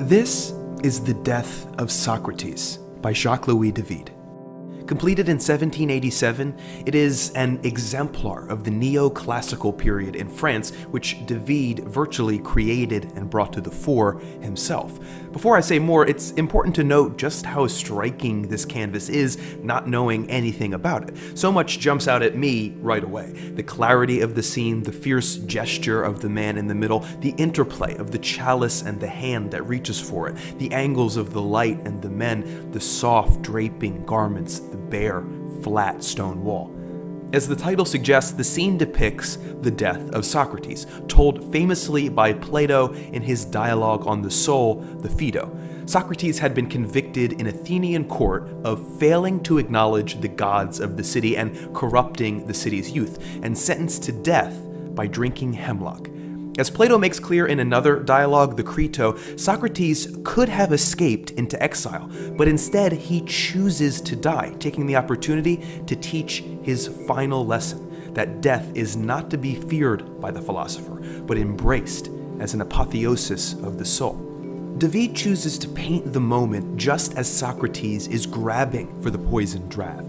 This is The Death of Socrates by Jacques-Louis David. Completed in 1787, it is an exemplar of the neoclassical period in France, which David virtually created and brought to the fore himself. Before I say more, it's important to note just how striking this canvas is, not knowing anything about it. So much jumps out at me right away. The clarity of the scene, the fierce gesture of the man in the middle, the interplay of the chalice and the hand that reaches for it, the angles of the light and the men, the soft draping garments, the bare, flat stone wall. As the title suggests, the scene depicts the death of Socrates, told famously by Plato in his dialogue on the soul, the Phaedo. Socrates had been convicted in Athenian court of failing to acknowledge the gods of the city and corrupting the city's youth, and sentenced to death by drinking hemlock. As Plato makes clear in another dialogue, the Crito, Socrates could have escaped into exile, but instead he chooses to die, taking the opportunity to teach his final lesson, that death is not to be feared by the philosopher, but embraced as an apotheosis of the soul. David chooses to paint the moment just as Socrates is grabbing for the poisoned draught.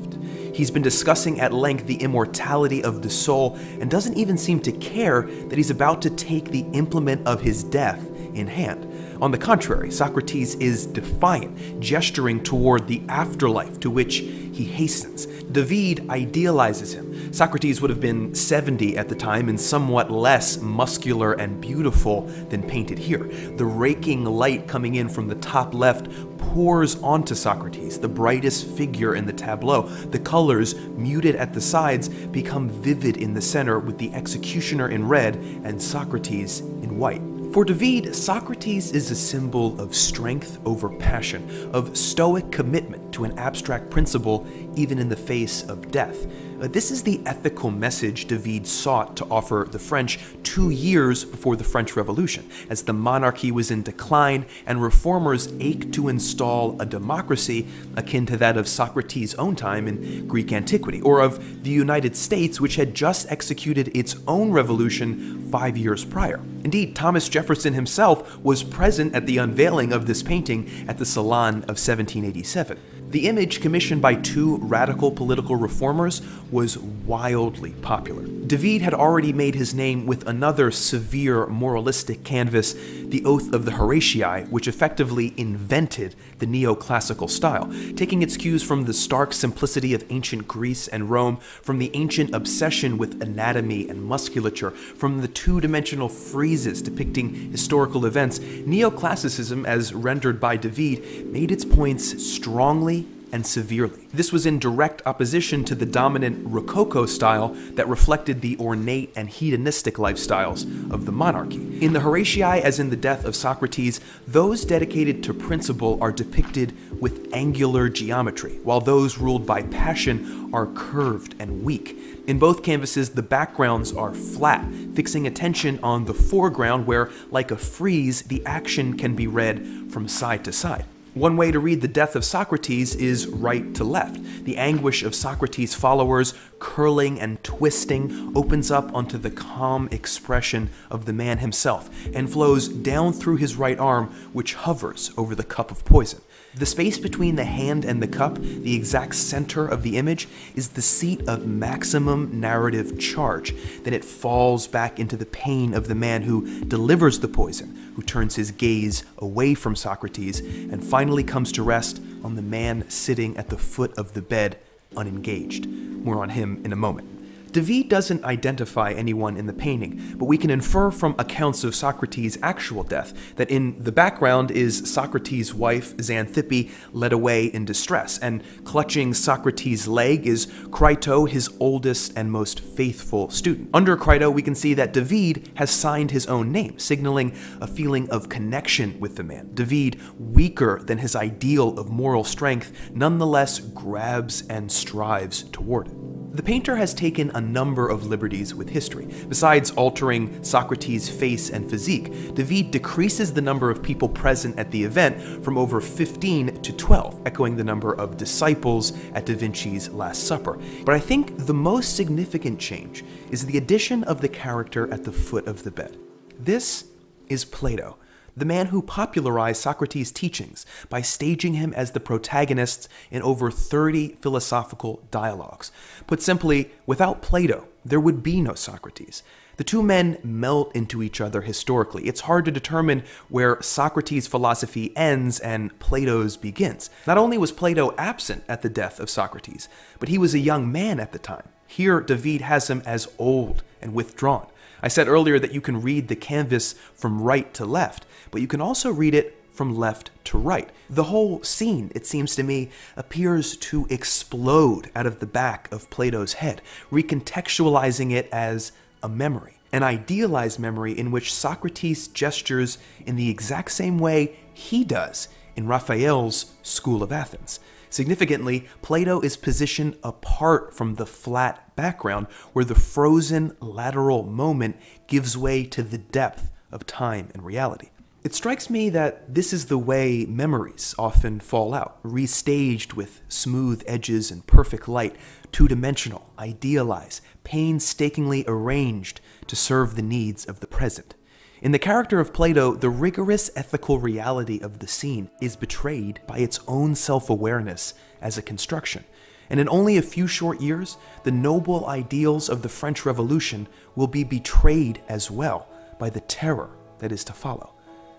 He's been discussing at length the immortality of the soul and doesn't even seem to care that he's about to take the implement of his death in hand. On the contrary, Socrates is defiant, gesturing toward the afterlife to which he hastens. David idealizes him. Socrates would have been 70 at the time and somewhat less muscular and beautiful than painted here. The raking light coming in from the top left pours onto Socrates, the brightest figure in the tableau. The colors, muted at the sides, become vivid in the center with the executioner in red and Socrates in white. For David, Socrates is a symbol of strength over passion, of stoic commitment to an abstract principle even in the face of death. This is the ethical message David sought to offer the French 2 years before the French Revolution, as the monarchy was in decline and reformers ached to install a democracy akin to that of Socrates' own time in Greek antiquity, or of the United States, which had just executed its own revolution 5 years prior. Indeed, Thomas Jefferson himself was present at the unveiling of this painting at the Salon of 1787. The image, commissioned by 2 radical political reformers, was wildly popular. David had already made his name with another severe moralistic canvas, The Oath of the Horatii, which effectively invented the neoclassical style, taking its cues from the stark simplicity of ancient Greece and Rome, from the ancient obsession with anatomy and musculature, from the two-dimensional friezes depicting historical events. Neoclassicism, as rendered by David, made its points strongly and severely. This was in direct opposition to the dominant Rococo style that reflected the ornate and hedonistic lifestyles of the monarchy. In the Horatii, as in the death of Socrates, those dedicated to principle are depicted with angular geometry, while those ruled by passion are curved and weak. In both canvases, the backgrounds are flat, fixing attention on the foreground where, like a frieze, the action can be read from side to side. One way to read the death of Socrates is right to left. The anguish of Socrates' followers, curling and twisting, opens up onto the calm expression of the man himself and flows down through his right arm, which hovers over the cup of poison. The space between the hand and the cup, the exact center of the image, is the seat of maximum narrative charge. Then it falls back into the pain of the man who delivers the poison, who turns his gaze away from Socrates, and finally comes to rest on the man sitting at the foot of the bed, unengaged. More on him in a moment. David doesn't identify anyone in the painting, but we can infer from accounts of Socrates' actual death that in the background is Socrates' wife, Xanthippe, led away in distress, and clutching Socrates' leg is Crito, his oldest and most faithful student. Under Crito, we can see that David has signed his own name, signaling a feeling of connection with the man. David, weaker than his ideal of moral strength, nonetheless grabs and strives toward it. The painter has taken a number of liberties with history. Besides altering Socrates' face and physique, David decreases the number of people present at the event from over 15 to 12, echoing the number of disciples at Da Vinci's Last Supper. But I think the most significant change is the addition of the character at the foot of the bed. This is Plato, the man who popularized Socrates' teachings by staging him as the protagonist in over 30 philosophical dialogues. Put simply, without Plato, there would be no Socrates. The two men melt into each other historically. It's hard to determine where Socrates' philosophy ends and Plato's begins. Not only was Plato absent at the death of Socrates, but he was a young man at the time. Here, David has him as old and withdrawn. I said earlier that you can read the canvas from right to left, but you can also read it from left to right. The whole scene, it seems to me, appears to explode out of the back of Plato's head, recontextualizing it as a memory, an idealized memory in which Socrates gestures in the exact same way he does in Raphael's School of Athens. Significantly, Plato is positioned apart from the flat background where the frozen lateral moment gives way to the depth of time and reality. It strikes me that this is the way memories often fall out, restaged with smooth edges and perfect light, two-dimensional, idealized, painstakingly arranged to serve the needs of the present. In the character of Plato, the rigorous ethical reality of the scene is betrayed by its own self-awareness as a construction. And in only a few short years, the noble ideals of the French Revolution will be betrayed as well by the terror that is to follow.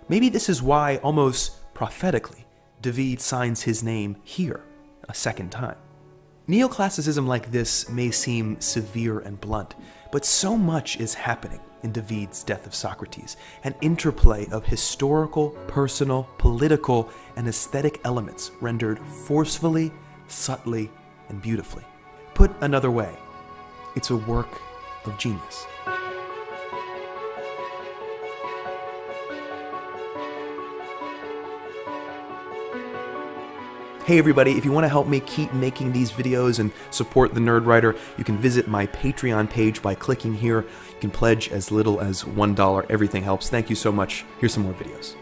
Maybe this is why, almost prophetically, David signs his name here a second time. Neoclassicism like this may seem severe and blunt, but so much is happening in David's Death of Socrates, an interplay of historical, personal, political, and aesthetic elements rendered forcefully, subtly, and beautifully. Put another way, it's a work of genius. Hey everybody, if you want to help me keep making these videos and support the Nerdwriter, you can visit my Patreon page by clicking here. You can pledge as little as $1. Everything helps. Thank you so much. Here's some more videos.